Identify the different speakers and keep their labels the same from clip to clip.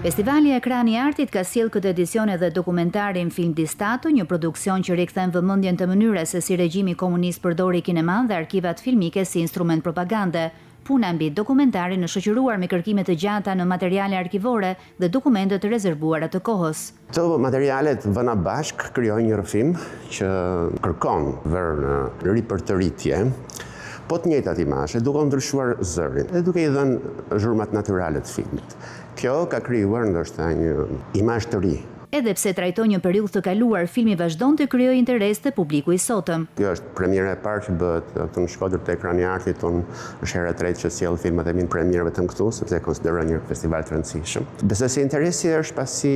Speaker 1: Festivali Ekrani i Artit ka sjellë këtë edicion edhe dokumentarin Film di Stato, një produksion që rikthen vëmendjen te mënyra se si regjimi komunist përdori kineman dhe arkivat filmike si instrument propagande. Puna mbi dokumentarin është shoqëruar me kërkime të gjata në materiale arkivore dhe dokumente të rezervuara të kohës.
Speaker 2: Këto materialet vëna bashk krijojnë një rrëfim që kërkon vërë në ripërtëritje, po të njëjtat imazhe, duke ndryshuar zërin dhe duke i dhënë zhurmat natyrale të filmit. Kjo ka krijuar ndoshta një imazh të ri.
Speaker 1: Edhe pse trajton një periudhë të kaluar, filmi vazhdon të krijojë interes te publiku i sotëm.
Speaker 2: Kjo është premiera e parë që bëhet këtu në Shkodër te Ekrani i Artit, është hera e tretë që sjell filmat e mi në premierë vetëm këtu, sepse e konsiderohen një festival të rëndësishëm. Besoj se interesi është pasi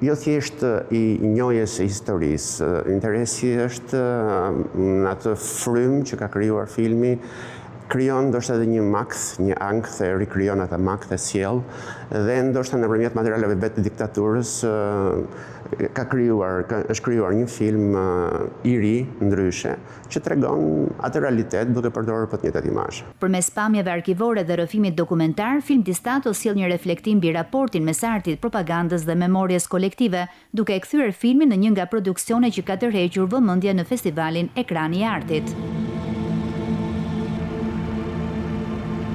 Speaker 2: jo thjesht i njohjes së historisë, interesi është në atë frym që ka krijuar filmi. Krijon ndoshta edhe një makth, një ankth e rikrijon ata makth e sjell dhe ndoshta nëpërmjet materialeve vetë të diktaturës është krijuar një film i ri, ndryshe, që tregon atë realitet duke përdorur të njëjtat imazhe.
Speaker 1: Përmes pamjeve arkivore dhe rrëfimit dokumentar, Film di Stato sjell një reflektim mbi raportin mes artit, propagandës dhe memorjes kolektive, duke e kthyer filmin në një nga produksionet që ka tërhequr vëmendjen në festivalin Ekrani i Artit.